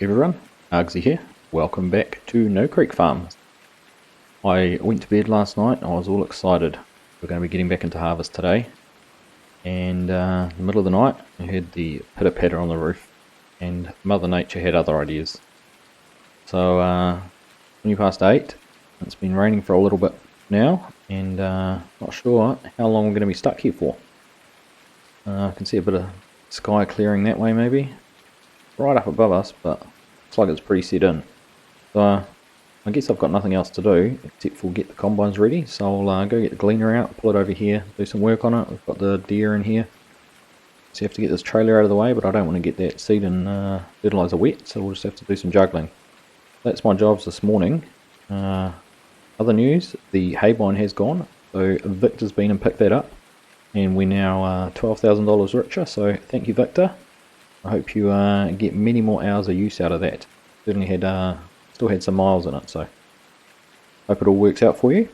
everyone, Argsy here. Welcome back to No Creek Farms. I went to bed last night, I was all excited. We're going to be getting back into harvest today. And in the middle of the night, I heard the pitter patter on the roof. And Mother Nature had other ideas. So, 20 past 8, it's been raining for a little bit now. And not sure how long we're going to be stuck here for. I can see a bit of sky clearing that way maybe. Right up above us, but looks like it's pretty set in. So I guess I've got nothing else to do except for get the combines ready. So I'll go get the gleaner out, pull it over here, do some work on it. We've got the deer in here. So you have to get this trailer out of the way, but I don't want to get that seed and fertilizer wet, so we'll just have to do some juggling. That's my jobs this morning. Other news, the hay bine has gone, so Victor's been and picked that up, and we're now $12,000 richer, so thank you, Victor. I hope you get many more hours of use out of that. Certainly had still had some miles in it, so hope it all works out for you.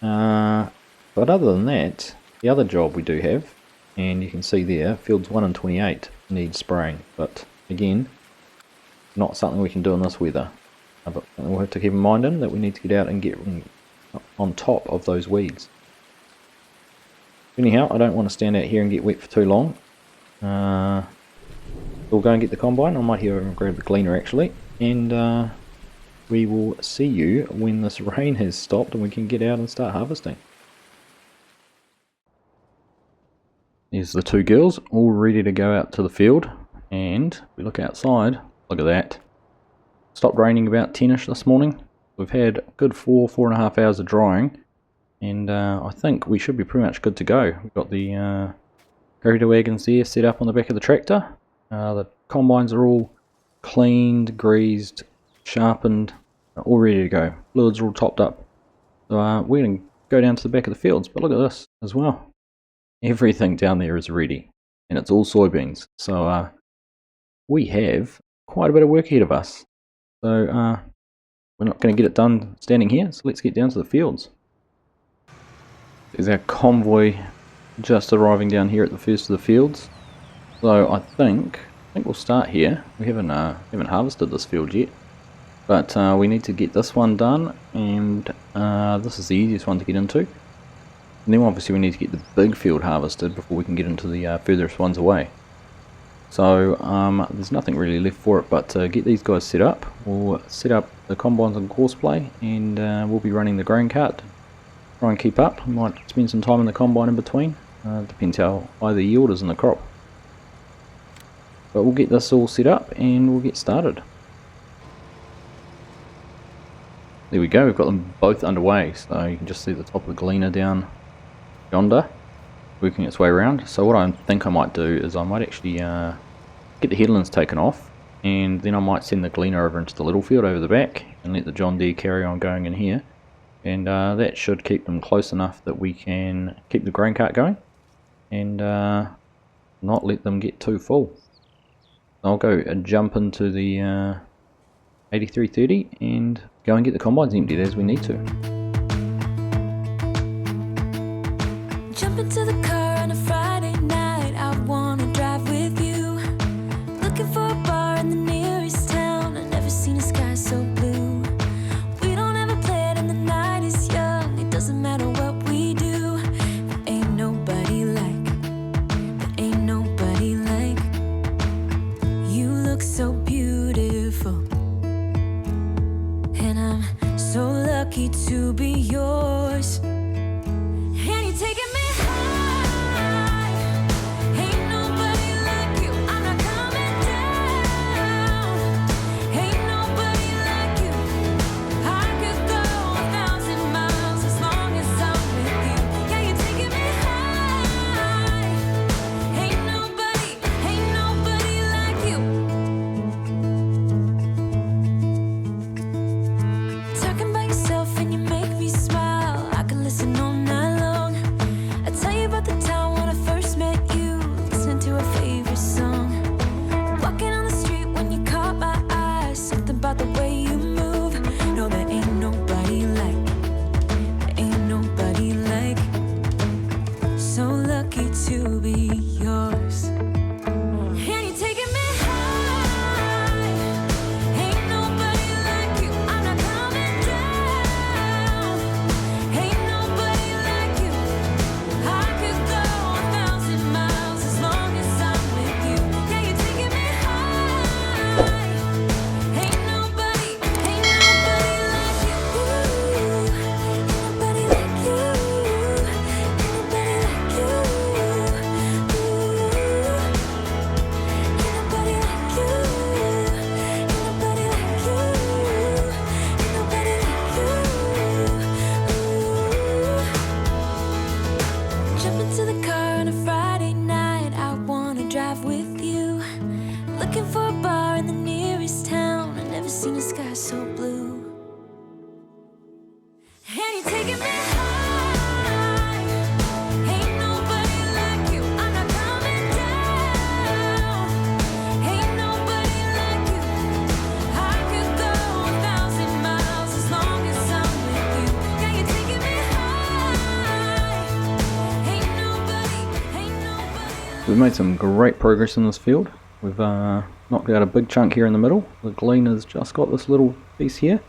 But other than that, the other job we do have, and you can see there, fields 1 and 28 need spraying, but again, not something we can do in this weather. But we'll have to keep in mind that we need to get out and get on top of those weeds. Anyhow, I don't want to stand out here and get wet for too long. We'll go and get the combine. I might here and grab the gleaner actually, and we will see you when this rain has stopped and we can get out and start harvesting. There's the two girls all ready to go out to the field, and if we look outside, look at that. Stopped raining about 10ish this morning. We've had a good 4.5 hours of drying, and I think we should be pretty much good to go. We've got the grader wagons there set up on the back of the tractor. The combines are all cleaned, greased, sharpened, all ready to go. Fluids are all topped up. So we're going to go down to the back of the fields, but look at this as well. Everything down there is ready, and it's all soybeans. So we have quite a bit of work ahead of us. So we're not going to get it done standing here, so let's get down to the fields. There's our convoy just arriving down here at the first of the fields. So I think we'll start here. We haven't harvested this field yet, but we need to get this one done, and this is the easiest one to get into. And then obviously we need to get the big field harvested before we can get into the furthest ones away. So there's nothing really left for it but to get these guys set up. We'll set up the combines on courseplay, and we'll be running the grain cart. Try and keep up. We might spend some time in the combine in between. Depends how high the yield is in the crop. But we'll get this all set up and we'll get started. There we go, we've got them both underway, so you can just see the top of the gleaner down yonder, working its way around. So what I think I might do is I might actually get the headlands taken off, and then I might send the gleaner over into the little field over the back and let the John Deere carry on going in here, and that should keep them close enough that we can keep the grain cart going and not let them get too full. I'll go and jump into the 8330 and go and get the combines emptied as we need to. Jump into the car on a Friday night, I wanna drive with you. Looking for a bar in the nearest town, I've never seen a sky so blue. We don't have a plan and the night is young, it doesn't matter what we do. There ain't nobody like you. Look so beautiful, and I'm so lucky to be yours. And you're taking me high. Ain't nobody like you. I'm not coming down. Ain't nobody like you. I could go 1,000 miles as long as I'm with you. Yeah, you're taking me high. Ain't nobody like you. Talking by yourself and you make me smile. I can listen you taking me high? Ain't nobody like you. I'm not coming down. Ain't nobody like you. I could go 1,000 miles as long as I'm with you. Yeah, you're taking me high. Ain't nobody like We've made some great progress in this field. We've knocked out a big chunk here in the middle. The gleaner's just got this little piece here.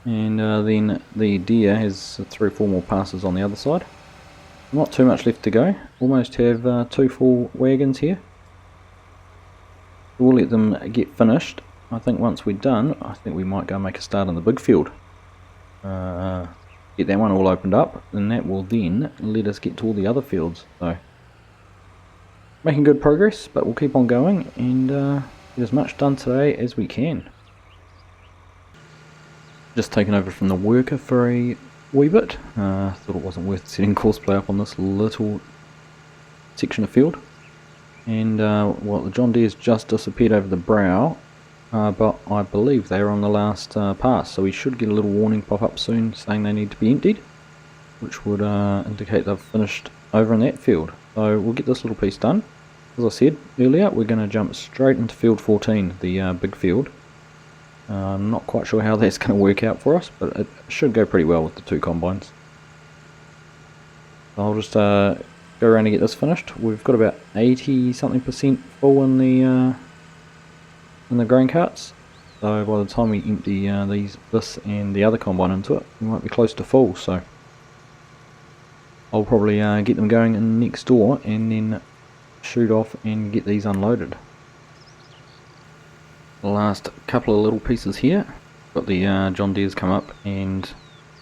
And then the deer has 3 or 4 more passes on the other side. Not too much left to go. Almost have 2 full wagons here. We'll let them get finished. I think once we're done, I think we might go make a start on the big field. Get that one all opened up, and that will then let us get to all the other fields. So, making good progress, but we'll keep on going and get as much done today as we can. Just taken over from the worker for a wee bit. Thought it wasn't worth setting courseplay up on this little section of field. And well, the John Deere's just disappeared over the brow, but I believe they're on the last pass, so we should get a little warning pop up soon saying they need to be emptied, which would indicate they've finished over in that field. So we'll get this little piece done. As I said earlier, we're going to jump straight into field 14, the big field. I'm not quite sure how that's going to work out for us, but it should go pretty well with the 2 combines. I'll just go around and get this finished. We've got about 80-something% full in the grain carts. So by the time we empty this and the other combine into it, we might be close to full. So I'll probably get them going in next door and then shoot off and get these unloaded. The last couple of little pieces here. Got the John Deere's come up and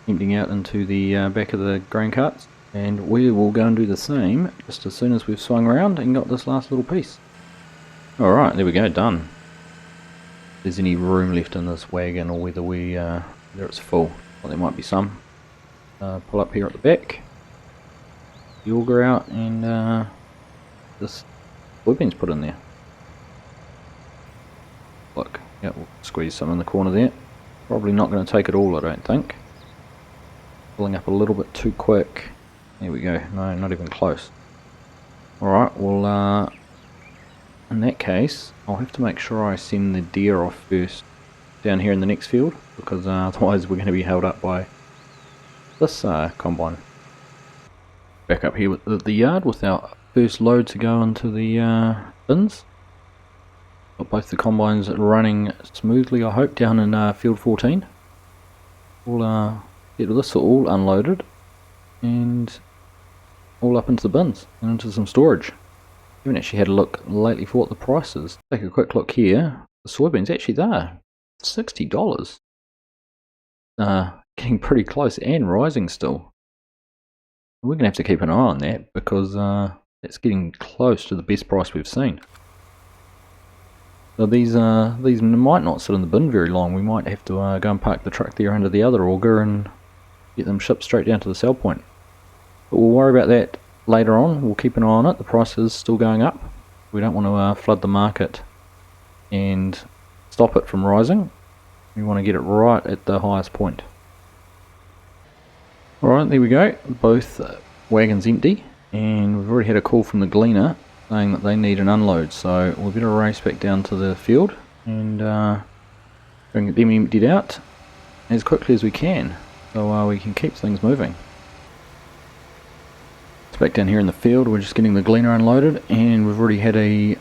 emptying out into the back of the grain carts, and we will go and do the same just as soon as we've swung around and got this last little piece. Alright, there we go, done. If there's any room left in this wagon or whether whether it's full, well, there might be some. Pull up here at the back, the auger out, and this Soy Beans put in there. Look, yeah, we'll squeeze some in the corner there. Probably not going to take it all, I don't think. Pulling up a little bit too quick. There we go, no, not even close. Alright, well, in that case, I'll have to make sure I send the deer off first down here in the next field, because otherwise we're going to be held up by this combine. Back up here with the yard with our first load to go into the bins. Got both the combines running smoothly, I hope, down in field 14. We'll get this all unloaded and all up into the bins and into some storage. Haven't actually had a look lately for what the price is. Take a quick look here. The soybeans actually there, $60. Getting pretty close and rising still. We're going to have to keep an eye on that because it's getting close to the best price we've seen. So these might not sit in the bin very long. We might have to go and park the truck there under the other auger and get them shipped straight down to the sell point. But we'll worry about that later on. We'll keep an eye on it. The price is still going up. We don't want to flood the market and stop it from rising. We want to get it right at the highest point. Alright, there we go. Both wagons empty, and we've already had a call from the gleaner saying that they need an unload, so we better race back down to the field and bring them emptied out as quickly as we can, so we can keep things moving. It's back down here in the field. We're just getting the gleaner unloaded, and we've already had a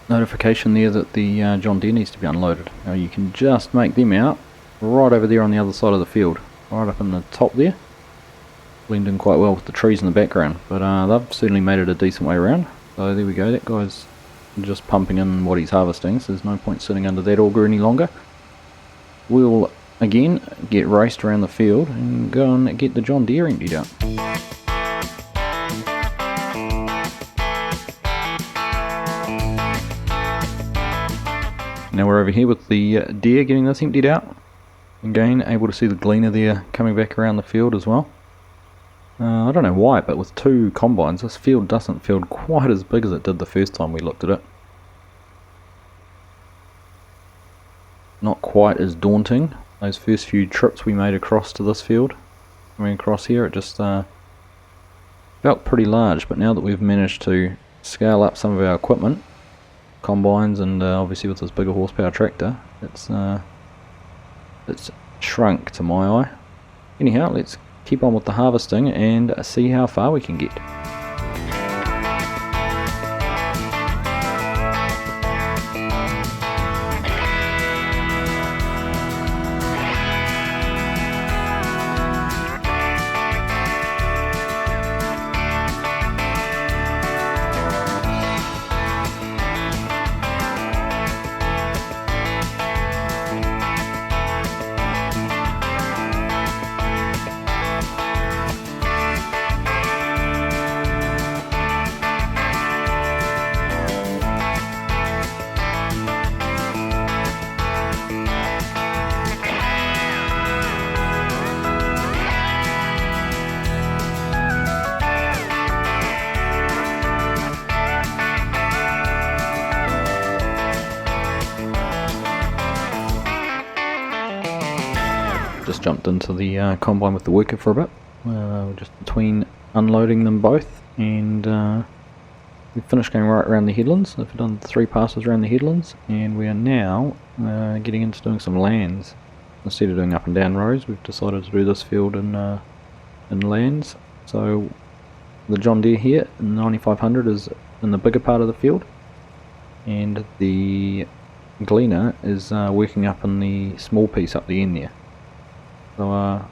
notification there that the John Deere needs to be unloaded. Now you can just make them out right over there on the other side of the field, right up in the top there. Blend in quite well with the trees in the background, but they've certainly made it a decent way around. So there we go, that guy's just pumping in what he's harvesting, so there's no point sitting under that auger any longer. We'll again get raced around the field and go and get the John Deere emptied out. Now we're over here with the deer getting this emptied out. Again, able to see the gleaner there coming back around the field as well. I don't know why, but with 2 combines, this field doesn't feel quite as big as it did the first time we looked at it. Not quite as daunting, those first few trips we made across to this field. coming across here. It just felt pretty large, but now that we've managed to scale up some of our equipment, combines, and obviously with this bigger horsepower tractor, it's shrunk to my eye. Anyhow, let's keep on with the harvesting and see how far we can get. Just jumped into the combine with the worker for a bit, just between unloading them both, and we finished going right around the headlands. I've done 3 passes around the headlands, and we are now getting into doing some lands. Instead of doing up and down rows, we've decided to do this field in lands. So the John Deere here in the 9500 is in the bigger part of the field, and the Gleaner is working up in the small piece up the end there. So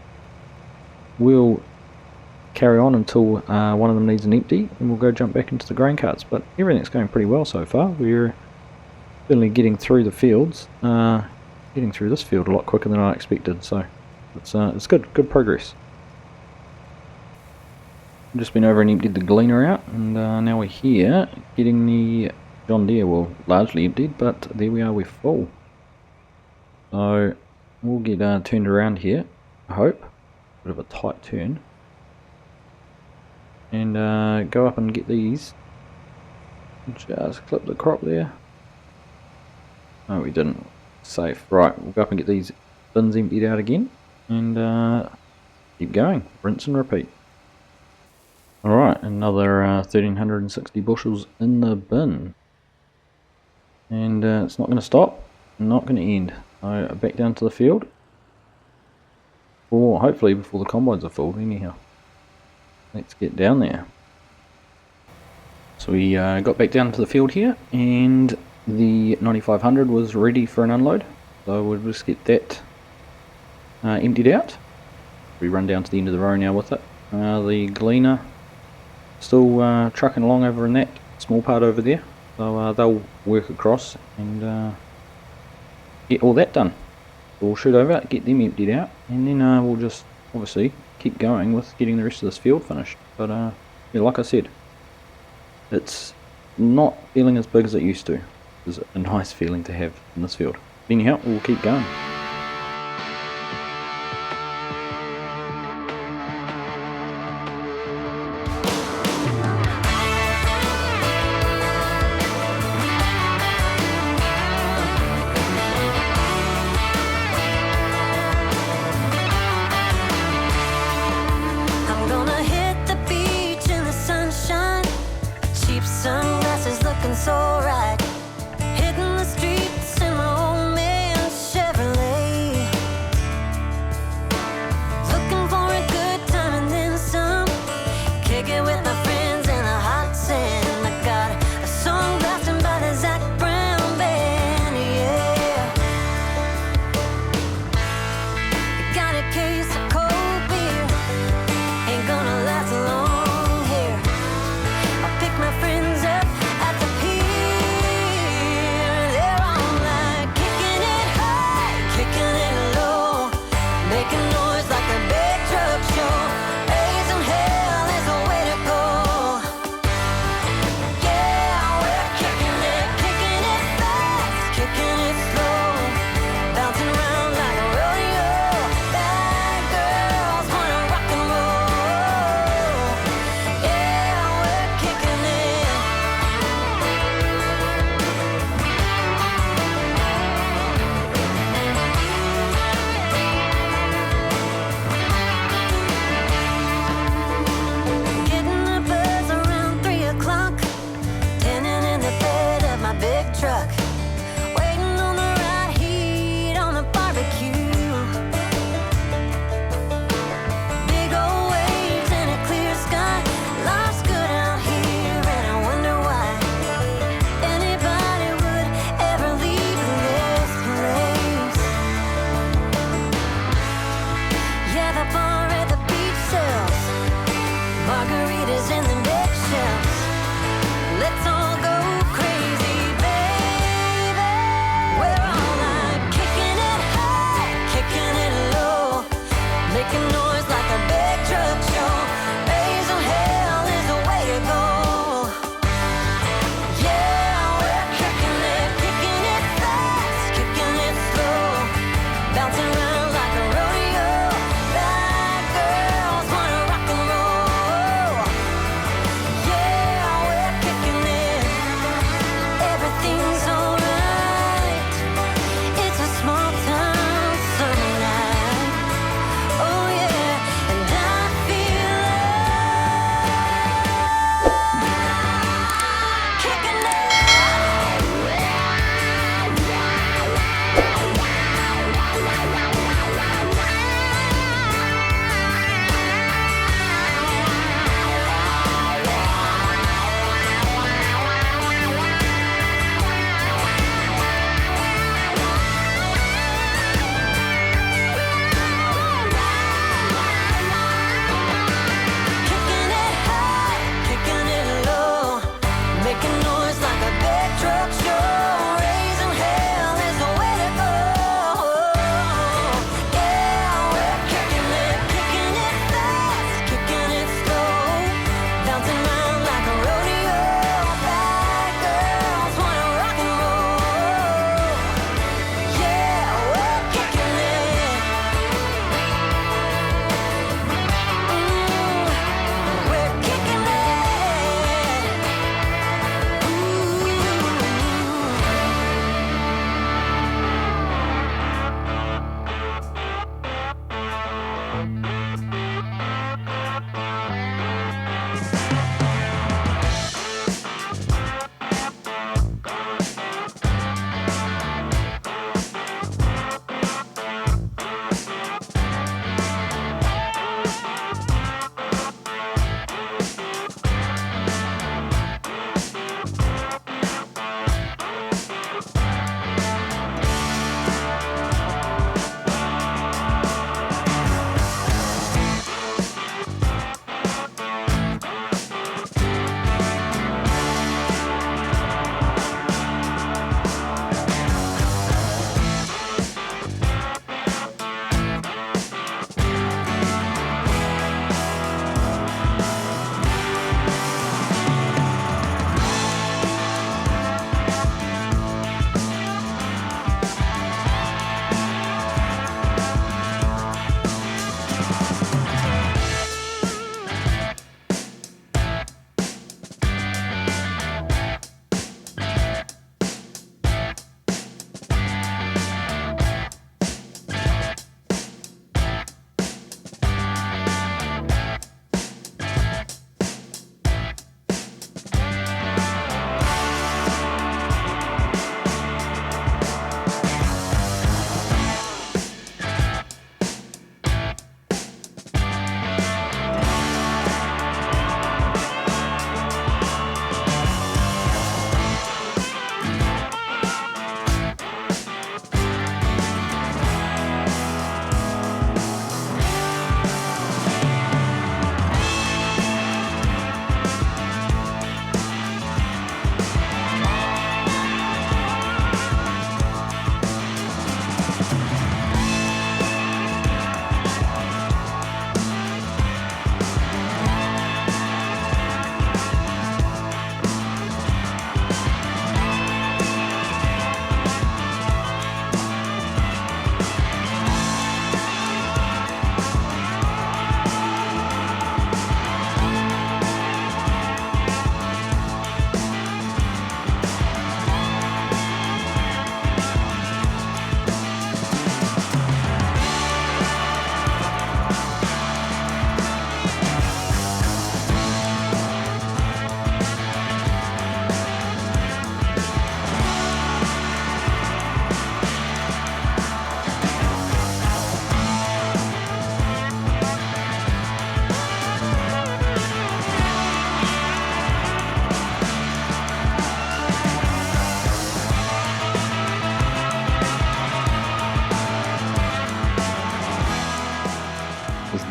we'll carry on until one of them needs an empty, and we'll go jump back into the grain carts. But everything's going pretty well so far. We're certainly getting through the fields, getting through this field a lot quicker than I expected. So it's good progress. I've just been over and emptied the Gleaner out, and now we're here getting the John Deere, well, largely emptied, but there we are, we're full. So we'll get turned around here, I hope. Bit of a tight turn. And go up and get these. Just clip the crop there. Oh, we didn't. Safe. Right, we'll go up and get these bins emptied out again. And keep going. Rinse and repeat. Alright, another 1360 bushels in the bin. And it's not going to stop. Not going to end. So back down to the field. Or hopefully before the combines are full, anyhow. Let's get down there. So we got back down to the field here, and the 9500 was ready for an unload. So we'll just get that emptied out. We run down to the end of the row now with it. The Gleaner still trucking along over in that small part over there. So they'll work across and get all that done. We'll shoot over, get them emptied out, and then we'll just obviously keep going with getting the rest of this field finished. But yeah, like I said, it's not feeling as big as it used to. It's a nice feeling to have in this field. But anyhow, we'll keep going. I'm gonna hit the beach in the sunshine. Cheap sunglasses looking so right. Hitting the streets in my old man Chevrolet.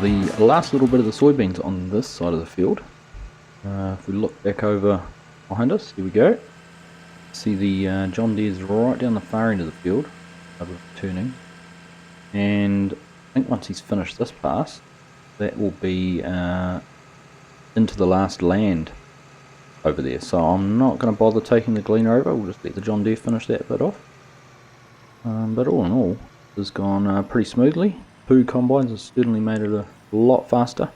the last little bit of the soybeans on this side of the field. If we look back over behind us, here we go. See the John Deere's right down the far end of the field, turning. And I think once he's finished this pass, that will be into the last land over there. So I'm not going to bother taking the gleaner over, we'll just let the John Deere finish that bit off. But all in all, it's gone pretty smoothly. 2 combines have certainly made it a lot faster.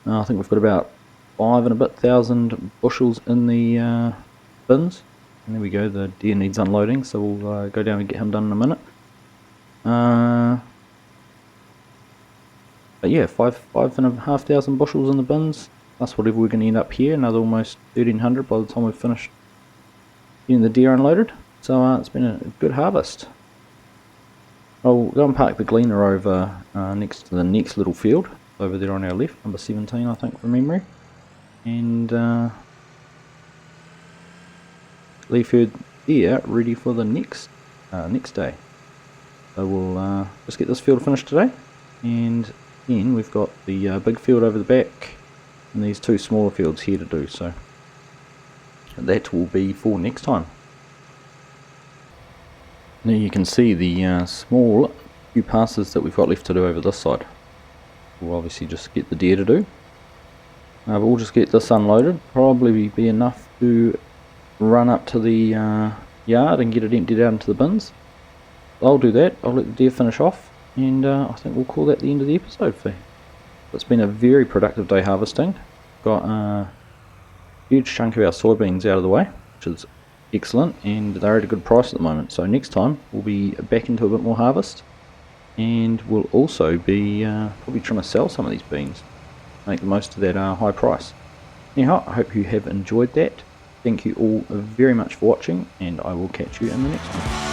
I think we've got about 5 and a bit thousand bushels in the bins. And there we go, the deer needs unloading, so we'll go down and get him done in a minute. But yeah, 5,500 bushels in the bins, plus whatever we're going to end up here, another almost 1,300 by the time we've finished getting the deer unloaded. So it's been a good harvest. I'll go and park the gleaner over next to the next little field, over there on our left, number 17 I think from memory. And leave her there ready for the next day. So we'll just get this field finished today, and then we've got the big field over the back and these 2 smaller fields here to do, so that will be for next time. Now you can see the small few passes that we've got left to do over this side. We'll obviously just get the deer to do. But we'll just get this unloaded, probably be enough to run up to the yard and get it emptied out into the bins. I'll do that, I'll let the deer finish off, and I think we'll call that the end of the episode. It's been a very productive day harvesting. Got a huge chunk of our soybeans out of the way, which is excellent, and they're at a good price at the moment. So next time we'll be back into a bit more harvest, and we'll also be probably trying to sell some of these beans, make the most of that high price. Anyhow, I hope you have enjoyed that. Thank you all very much for watching, and I will catch you in the next one.